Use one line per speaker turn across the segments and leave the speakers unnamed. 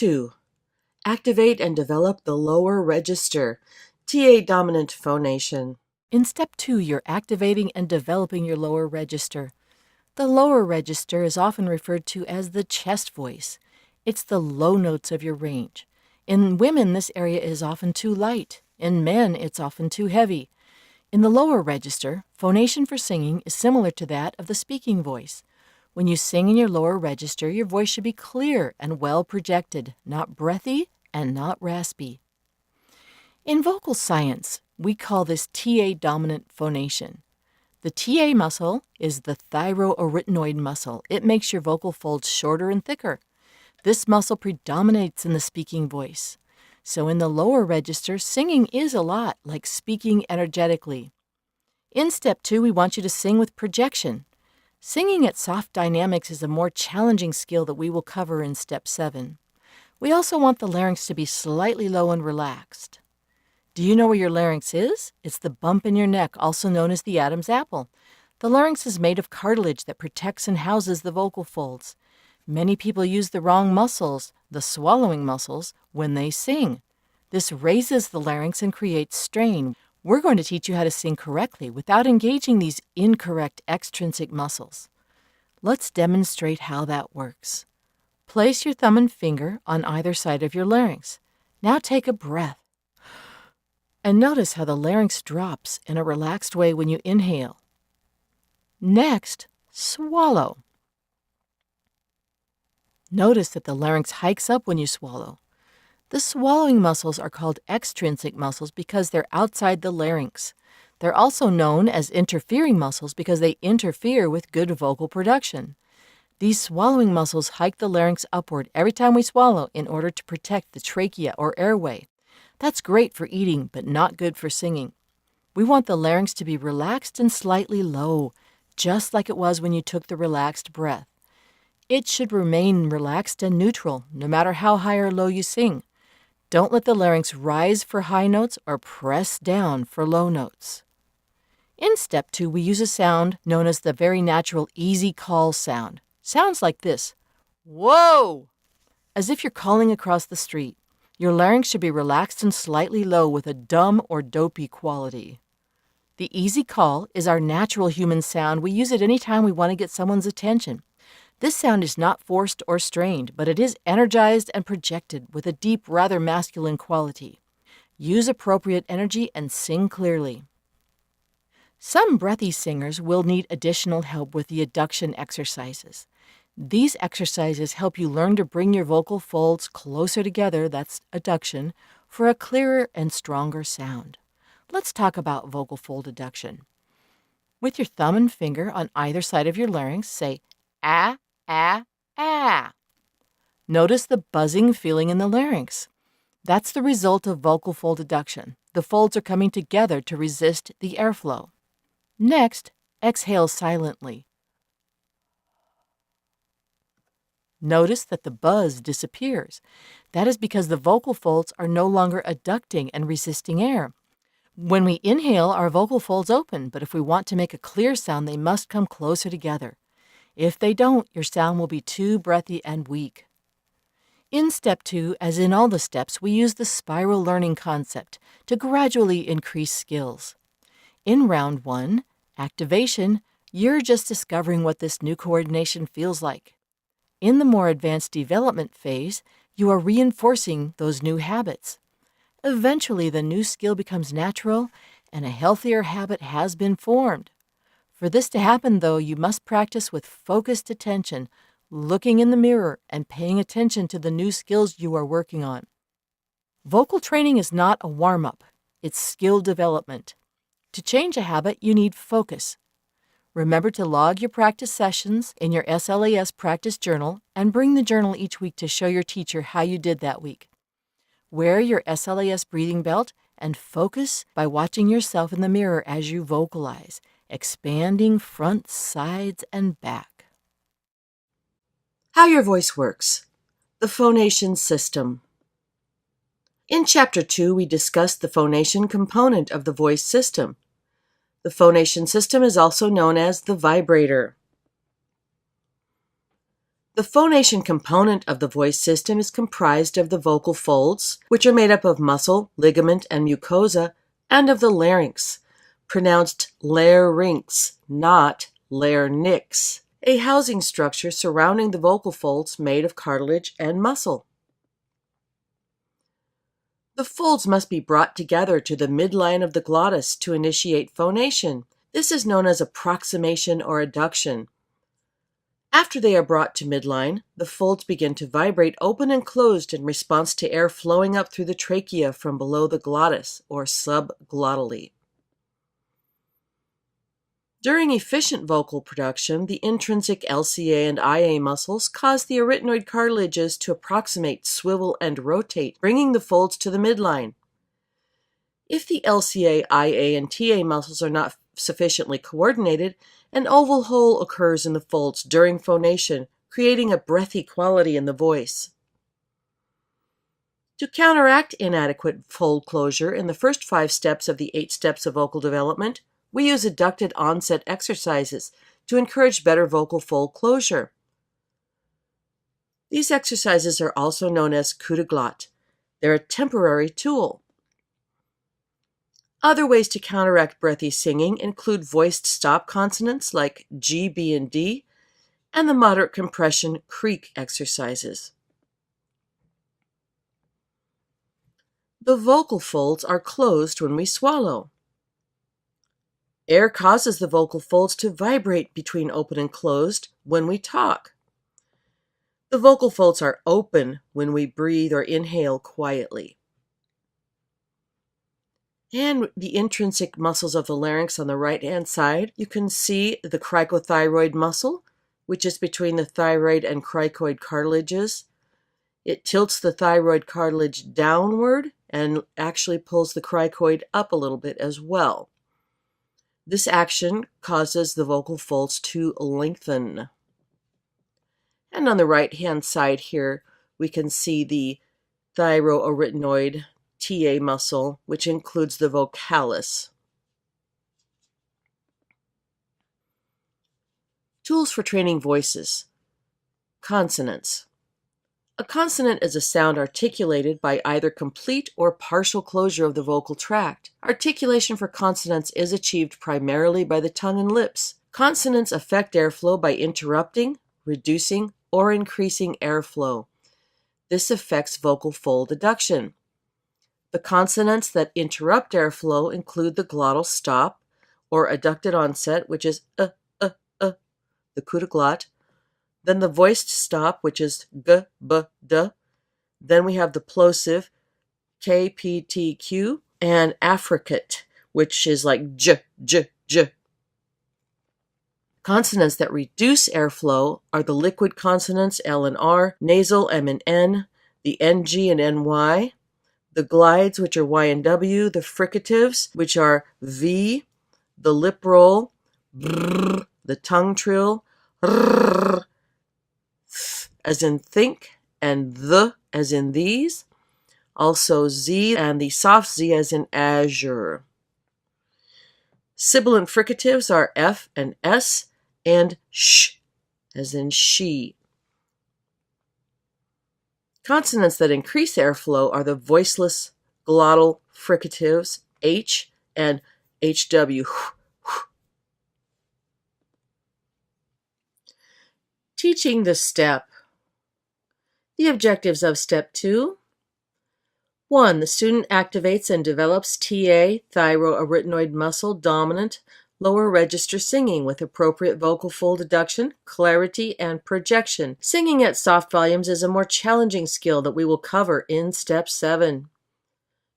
2. Activate and develop the lower register, TA dominant phonation.
In step 2, you're activating and developing your lower register. The lower register is often referred to as the chest voice. It's the low notes of your range. In women, this area is often too light. In men, it's often too heavy. In the lower register, phonation for singing is similar to that of the speaking voice. When you sing in your lower register, your voice should be clear and well projected, not breathy and not raspy. In vocal science, we call this TA dominant phonation. The TA muscle is the thyroarytenoid muscle. It makes your vocal folds shorter and thicker. This muscle predominates in the speaking voice. So in the lower register, singing is a lot like speaking energetically. In step 2, we want you to sing with projection. Singing at soft dynamics is a more challenging skill that we will cover in step 7. We also want the larynx to be slightly low and relaxed. Do you know where your larynx is? It's the bump in your neck, also known as the Adam's apple. The larynx is made of cartilage that protects and houses the vocal folds. Many people use the wrong muscles, the swallowing muscles, when they sing. This raises the larynx and creates strain. We're going to teach you how to sing correctly without engaging these incorrect extrinsic muscles. Let's demonstrate how that works. Place your thumb and finger on either side of your larynx. Now take a breath. And notice how the larynx drops in a relaxed way when you inhale. Next, swallow. Notice that the larynx hikes up when you swallow. The swallowing muscles are called extrinsic muscles because they're outside the larynx. They're also known as interfering muscles because they interfere with good vocal production. These swallowing muscles hike the larynx upward every time we swallow in order to protect the trachea or airway. That's great for eating, but not good for singing. We want the larynx to be relaxed and slightly low, just like it was when you took the relaxed breath. It should remain relaxed and neutral, no matter how high or low you sing. Don't let the larynx rise for high notes or press down for low notes. In step 2, we use a sound known as the very natural easy call sound. Sounds like this. Whoa! As if you're calling across the street. Your larynx should be relaxed and slightly low with a dumb or dopey quality. The easy call is our natural human sound. We use it anytime we want to get someone's attention. This sound is not forced or strained, but it is energized and projected with a deep, rather masculine quality. Use appropriate energy and sing clearly. Some breathy singers will need additional help with the adduction exercises. These exercises help you learn to bring your vocal folds closer together, that's adduction, for a clearer and stronger sound. Let's talk about vocal fold adduction. With your thumb and finger on either side of your larynx, say ah, ah, ah. Notice the buzzing feeling in the larynx. That's the result of vocal fold adduction. The folds are coming together to resist the airflow. Next, exhale silently. Notice that the buzz disappears. That is because the vocal folds are no longer adducting and resisting air. When we inhale, our vocal folds open, but if we want to make a clear sound, they must come closer together. If they don't, your sound will be too breathy and weak. In step 2, as in all the steps, we use the spiral learning concept to gradually increase skills. In round 1, activation, you're just discovering what this new coordination feels like. In the more advanced development phase, you are reinforcing those new habits. Eventually, the new skill becomes natural and a healthier habit has been formed. For this to happen, though, you must practice with focused attention, looking in the mirror and paying attention to the new skills you are working on. Vocal training is not a warm-up, it's skill development. To change a habit, you need focus. Remember to log your practice sessions in your SLAS practice journal and bring the journal each week to show your teacher how you did that week. Wear your SLAS breathing belt and focus by watching yourself in the mirror as you vocalize, expanding front, sides, and back.
How your voice works. The phonation system. In Chapter 2, we discussed the phonation component of the voice system. The phonation system is also known as the vibrator. The phonation component of the voice system is comprised of the vocal folds, which are made up of muscle, ligament, and mucosa, and of the larynx, pronounced larynx, not larynx, a housing structure surrounding the vocal folds made of cartilage and muscle. The folds must be brought together to the midline of the glottis to initiate phonation. This is known as approximation or adduction. After they are brought to midline, the folds begin to vibrate open and closed in response to air flowing up through the trachea from below the glottis, or subglottally. During efficient vocal production, the intrinsic LCA and IA muscles cause the arytenoid cartilages to approximate, swivel, and rotate, bringing the folds to the midline. If the LCA, IA, and TA muscles are not sufficiently coordinated, an oval hole occurs in the folds during phonation, creating a breathy quality in the voice. To counteract inadequate fold closure in the first 5 steps of the 8 steps of vocal development, we use adducted onset exercises to encourage better vocal fold closure. These exercises are also known as coup de glotte. They're a temporary tool. Other ways to counteract breathy singing include voiced stop consonants like G, B, and D, and the moderate compression creak exercises. The vocal folds are closed when we swallow. Air causes the vocal folds to vibrate between open and closed when we talk. The vocal folds are open when we breathe or inhale quietly. And the intrinsic muscles of the larynx on the right-hand side, you can see the cricothyroid muscle, which is between the thyroid and cricoid cartilages. It tilts the thyroid cartilage downward and actually pulls the cricoid up a little bit as well. This action causes the vocal folds to lengthen. And on the right-hand side here, we can see the thyroarytenoid TA muscle, which includes the vocalis. Tools for training voices. Consonants. A consonant is a sound articulated by either complete or partial closure of the vocal tract. Articulation for consonants is achieved primarily by the tongue and lips. Consonants affect airflow by interrupting, reducing, or increasing airflow. This affects vocal fold adduction. The consonants that interrupt airflow include the glottal stop, or adducted onset, which is the coup de glotte, then the voiced stop, which is g, b, d. Then we have the plosive k, p, t, q, and affricate, which is like j, j, j. Consonants that reduce airflow are the liquid consonants L and R, nasal M and N, the NG and NY, the glides, which are Y and W, the fricatives, which are V, the lip roll, brr, the tongue trill, rrr, as in think, and the as in these, also Z and the soft Z as in azure. Sibilant fricatives are F and S, and sh as in she. Consonants that increase airflow are the voiceless glottal fricatives H and HW. Teaching the step. The objectives of Step 2. 1. The student activates and develops TA, thyroarytenoid muscle dominant, lower register singing with appropriate vocal fold adduction, clarity, and projection. Singing at soft volumes is a more challenging skill that we will cover in Step 7.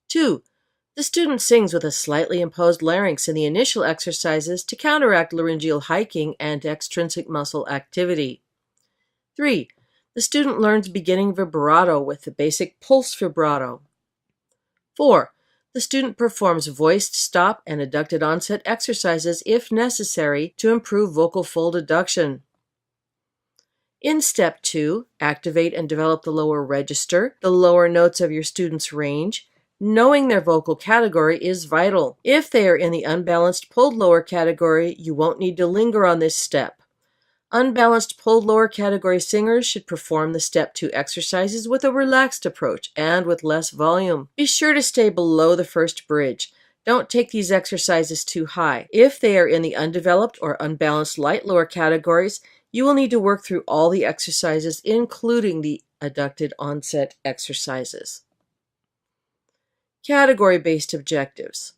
2. The student sings with a slightly imposed larynx in the initial exercises to counteract laryngeal hiking and extrinsic muscle activity. 3. The student learns beginning vibrato with the basic pulse vibrato. 4. The student performs voiced stop and adducted onset exercises if necessary to improve vocal fold adduction. In Step 2, activate and develop the lower register, the lower notes of your student's range. Knowing their vocal category is vital. If they are in the unbalanced pulled lower category, you won't need to linger on this step. Unbalanced pulled lower category singers should perform the step 2 exercises with a relaxed approach and with less volume. Be sure to stay below the first bridge. Don't take these exercises too high. If they are in the undeveloped or unbalanced light lower categories, you will need to work through all the exercises, including the adducted onset exercises. Category-based objectives.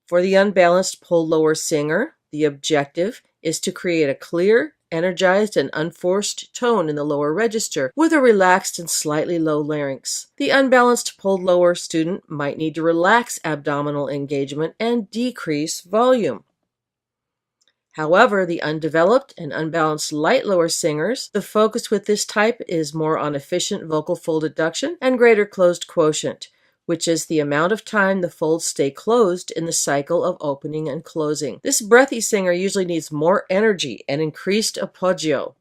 For the unbalanced pulled lower singer, the objective is to create a clear, energized, and unforced tone in the lower register with a relaxed and slightly low larynx. The unbalanced pulled lower student might need to relax abdominal engagement and decrease volume. However, the undeveloped and unbalanced light lower singers, the focus with this type is more on efficient vocal fold adduction and greater closed quotient, which is the amount of time the folds stay closed in the cycle of opening and closing. This breathy singer usually needs more energy and increased appoggio.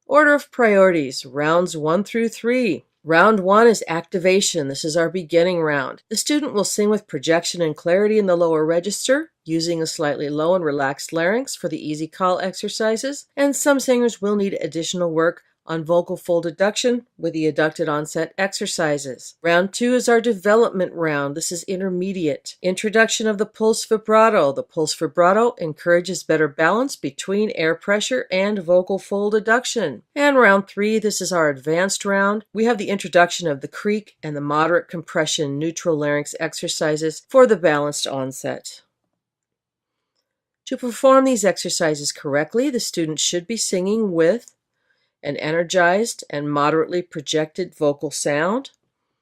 Order of priorities, rounds 1 through 3. Round 1 is activation. This is our beginning round. The student will sing with projection and clarity in the lower register, using a slightly low and relaxed larynx for the easy call exercises, and some singers will need additional work on vocal fold adduction with the adducted onset exercises. Round 2 is our development round. This is intermediate. Introduction of the pulse vibrato. The pulse vibrato encourages better balance between air pressure and vocal fold adduction. And round 3, this is our advanced round. We have the introduction of the creak and the moderate compression neutral larynx exercises for the balanced onset. To perform these exercises correctly, the student should be singing with an energized and moderately projected vocal sound,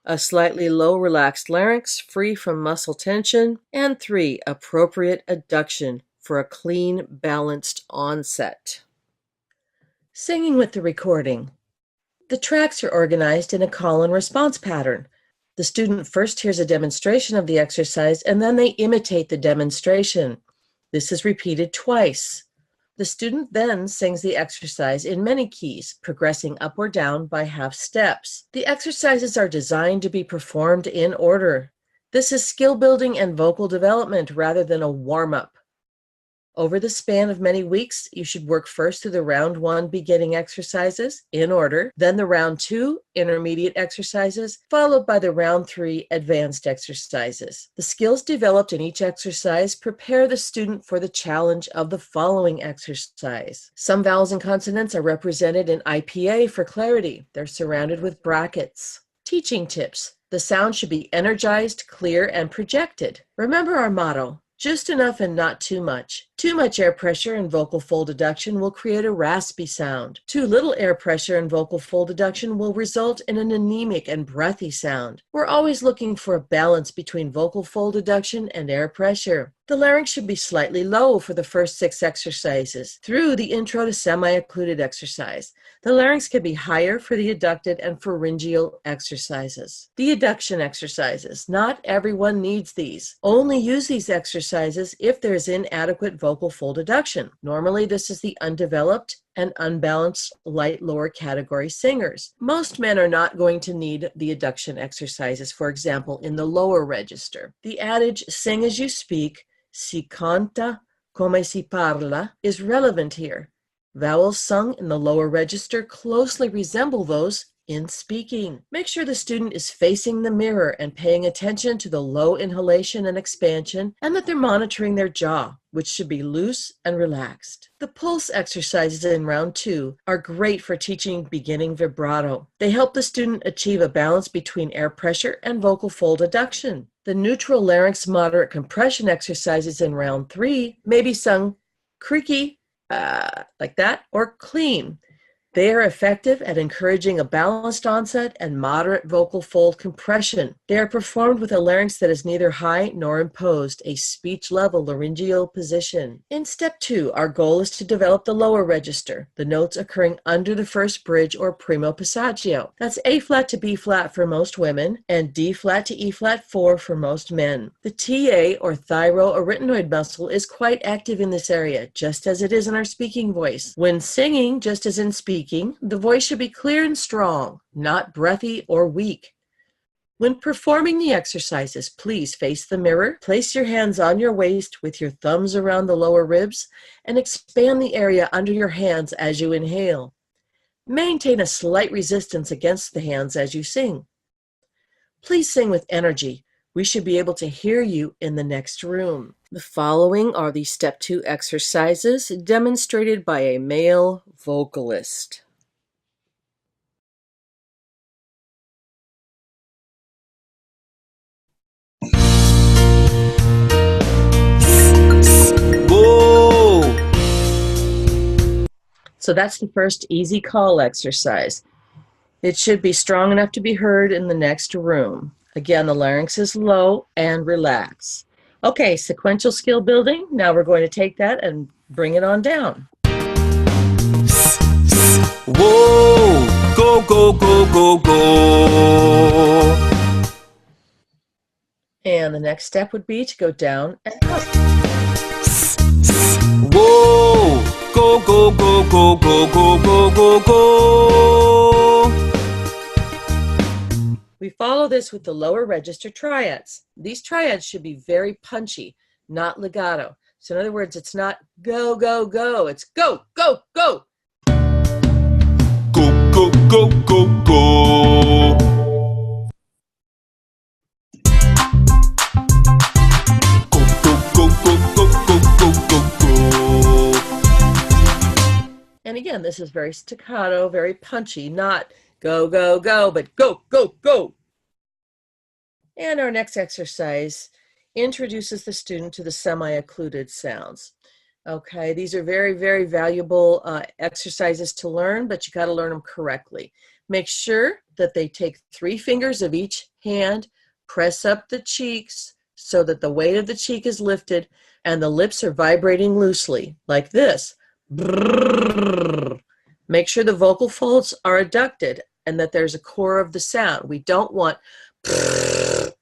a slightly low relaxed larynx free from muscle tension, and 3, appropriate adduction for a clean, balanced onset. Singing with the recording. The tracks are organized in a call and response pattern. The student first hears a demonstration of the exercise and then they imitate the demonstration. This is repeated twice. The student then sings the exercise in many keys, progressing up or down by half steps. The exercises are designed to be performed in order. This is skill building and vocal development rather than a warm-up. Over the span of many weeks, you should work first through the round 1 beginning exercises in order, then the round 2 intermediate exercises, followed by the round 3 advanced exercises. The skills developed in each exercise prepare the student for the challenge of the following exercise. Some vowels and consonants are represented in IPA for clarity. They're surrounded with brackets. Teaching tips. The sound should be energized, clear, and projected. Remember our motto. Just enough and not too much. Too much air pressure and vocal fold adduction will create a raspy sound. Too little air pressure and vocal fold adduction will result in an anemic and breathy sound. We're always looking for a balance between vocal fold adduction and air pressure. The larynx should be slightly low for the first 6 exercises through the intro to semi-occluded exercise. The larynx can be higher for the adducted and pharyngeal exercises. The adduction exercises. Not everyone needs these. Only use these exercises if there is inadequate vocal fold adduction. Normally, this is the undeveloped and unbalanced light lower category singers. Most men are not going to need the adduction exercises, for example, in the lower register. The adage, sing as you speak, si canta come si parla, is relevant here. Vowels sung in the lower register closely resemble those in speaking. Make sure the student is facing the mirror and paying attention to the low inhalation and expansion, and that they're monitoring their jaw, which should be loose and relaxed. The pulse exercises in round 2 are great for teaching beginning vibrato. They help the student achieve a balance between air pressure and vocal fold adduction. The neutral larynx moderate compression exercises in round 3 may be sung creaky, like that, or clean. They are effective at encouraging a balanced onset and moderate vocal fold compression. They are performed with a larynx that is neither high nor imposed, a speech-level laryngeal position. In step 2, our goal is to develop the lower register, the notes occurring under the first bridge or primo passaggio. That's A flat to B flat for most women and D flat to E flat 4 for most men. The TA or thyroarytenoid muscle is quite active in this area, just as it is in our speaking voice. When singing, just as in speaking, the voice should be clear and strong, not breathy or weak. When performing the exercises, please face the mirror, place your hands on your waist with your thumbs around the lower ribs, and expand the area under your hands as you inhale. Maintain a slight resistance against the hands as you sing. Please sing with energy. We should be able to hear you in the next room. The following are the Step 2 exercises demonstrated by a male vocalist.
Whoa!
So that's the first easy call exercise. It should be strong enough to be heard in the next room. Again, the larynx is low and relax. Okay, sequential skill building. Now we're going to take that and bring it on down.
Whoa! Go, go, go, go, go!
And the next step would be to go down and up.
Whoa! Go, go, go, go, go, go, go, go, go!
We follow this with the lower register triads. These triads should be very punchy, not legato. So in other words, it's not go, go, go. It's go, go, go.
Go, go, go, go, go! Go, go, go, go, go, go, go, go, go!
And again, this is very staccato, very punchy, not go, go, go, but go, go, go. And our next exercise introduces the student to the semi-occluded sounds. Okay, these are very, very valuable exercises to learn, but you got to learn them correctly. Make sure that they take 3 fingers of each hand, press up the cheeks so that the weight of the cheek is lifted and the lips are vibrating loosely, like this. Brrr. Make sure the vocal folds are adducted and that there's a core of the sound. We don't want brrr.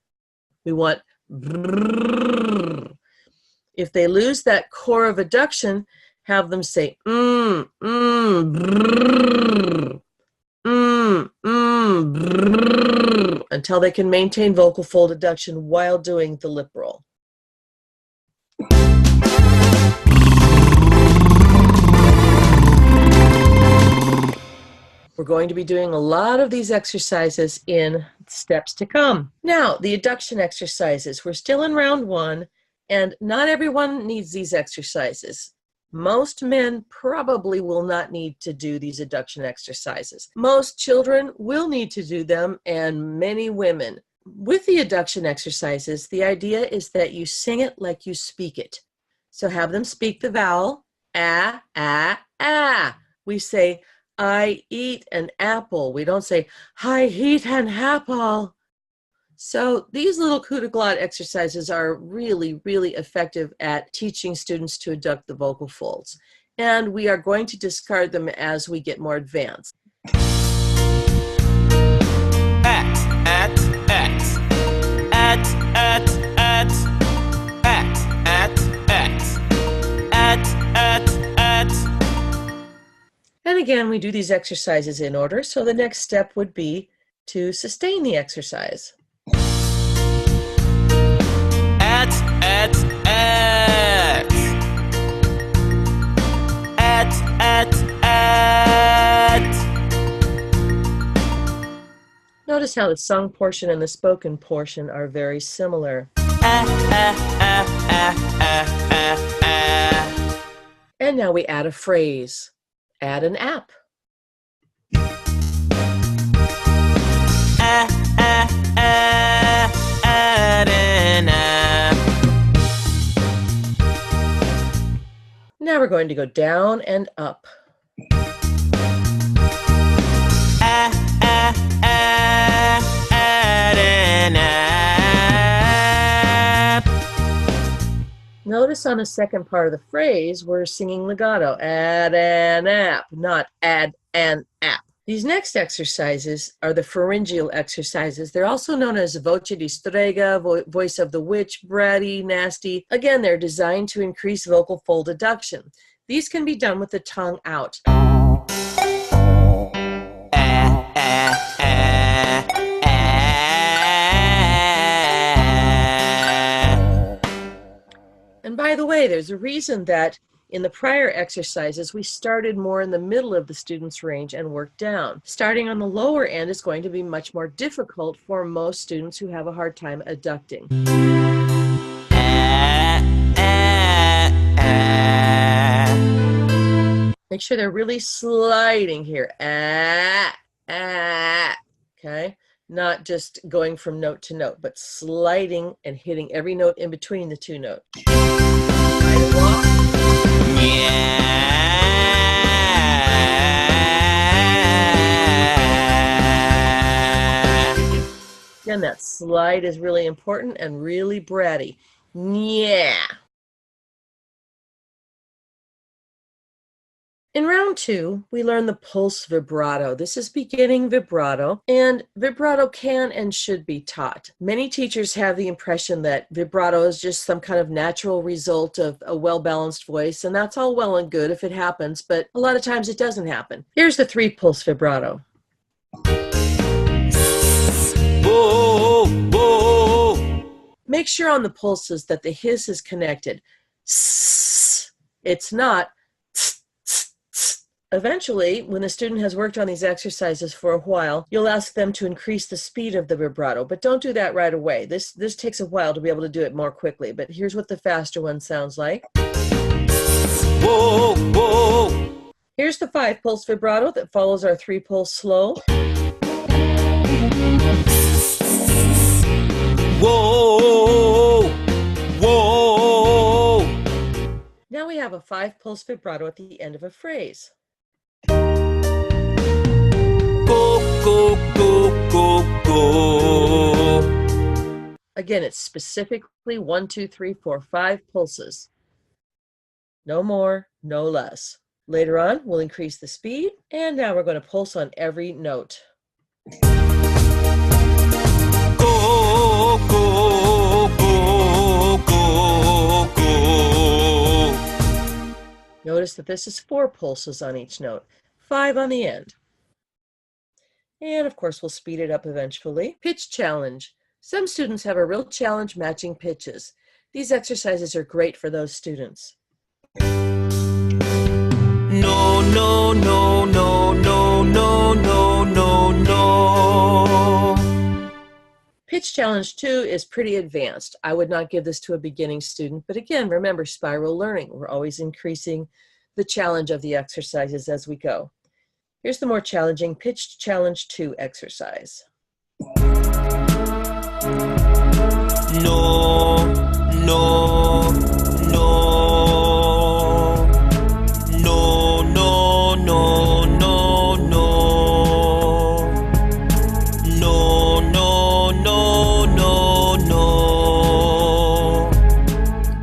We want brrr. If they lose that core of adduction, have them say brrr, brrr, until they can maintain vocal fold adduction while doing the lip roll. We're going to be doing a lot of these exercises in steps to come. Now, the adduction exercises. We're still in round 1, and not everyone needs these exercises. Most men probably will not need to do these adduction exercises. Most children will need to do them, and many women. With the adduction exercises, the idea is that you sing it like you speak it. So have them speak the vowel, ah, ah, ah. We say, I eat an apple. We don't say, I eat an apple. So these little coup de glotte exercises are really, really effective at teaching students to adduct the vocal folds. And we are going to discard them as we get more advanced. And again, we do these exercises in order. So the next step would be to sustain the exercise. Notice how the sung portion and the spoken portion are very similar. And now we add a phrase. Add an app. Add an app. Now we're going to go down and up. Add an app. Notice on the second part of the phrase, we're singing legato. Add an app, not add an app. These next exercises are the pharyngeal exercises. They're also known as voce di strega, voice of the witch, bratty, nasty. Again, they're designed to increase vocal fold adduction. These can be done with the tongue out. by the way, there's a reason that in the prior exercises, we started more in the middle of the student's range and worked down. Starting on the lower end is going to be much more difficult for most students who have a hard time adducting. Make sure they're really sliding here. Okay? Not just going from note to note, but sliding and hitting every note in between the two notes. Again, that slide is really important and really bratty. Yeah. In round 2, we learn the pulse vibrato. This is beginning vibrato, and vibrato can and should be taught. Many teachers have the impression that vibrato is just some kind of natural result of a well-balanced voice, and that's all well and good if it happens, but a lot of times it doesn't happen. Here's the 3-pulse vibrato. Make sure on the pulses that the hiss is connected. It's not. Eventually, when the student has worked on these exercises for a while, you'll ask them to increase the speed of the vibrato, but don't do that right away. This takes a while to be able to do it more quickly, but here's what the faster one sounds like. Whoa, whoa. Here's the 5-pulse vibrato that follows our 3-pulse slow. Whoa, whoa. Now we have a 5-pulse vibrato at the end of a phrase. Go, go, go, go, go. Again, it's specifically 1, 2, 3, 4, 5 pulses. No more, no less. Later on, we'll increase the speed, and now we're going to pulse on every note. Go, go, go, go, go. Notice that this is 4 pulses on each note, 5 on the end. And of course, we'll speed it up eventually. Pitch challenge. Some students have a real challenge matching pitches. These exercises are great for those students. No, no, no, no, no, no, no, no, no. Pitch challenge 2 is pretty advanced. I would not give this to a beginning student, but again, remember spiral learning. We're always increasing the challenge of the exercises as we go. Here's the more challenging pitch challenge 2 exercise. No, no, no, no, no, no, no, no, no, no,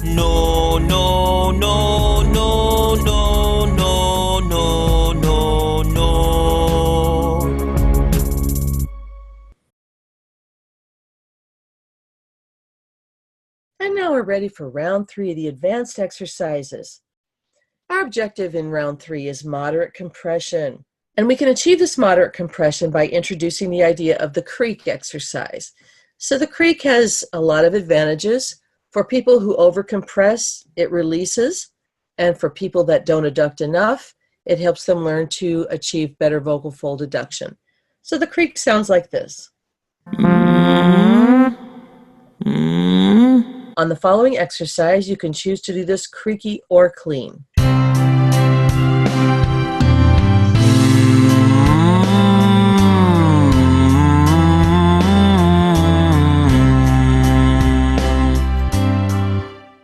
no, no, no, no, no, no, no, no, no. And now we're ready for round 3 of the advanced exercises. Our objective in round 3 is moderate compression. And we can achieve this moderate compression by introducing the idea of the creak exercise. So the creak has a lot of advantages. For people who overcompress, it releases. And for people that don't adduct enough, it helps them learn to achieve better vocal fold adduction. So the creak sounds like this. On the following exercise, you can choose to do this creaky or clean.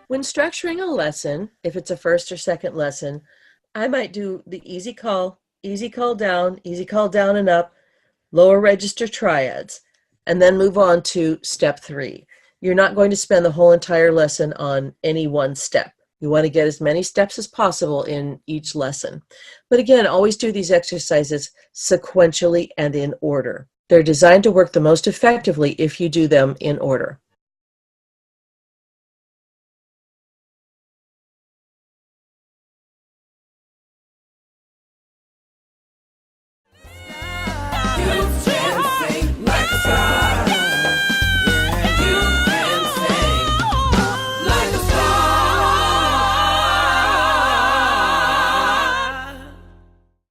When structuring a lesson, if it's a first or second lesson, I might do the easy call down and up, lower register triads, and then move on to step 3. You're not going to spend the whole entire lesson on any one step. You want to get as many steps as possible in each lesson. But again, always do these exercises sequentially and in order. They're designed to work the most effectively if you do them in order.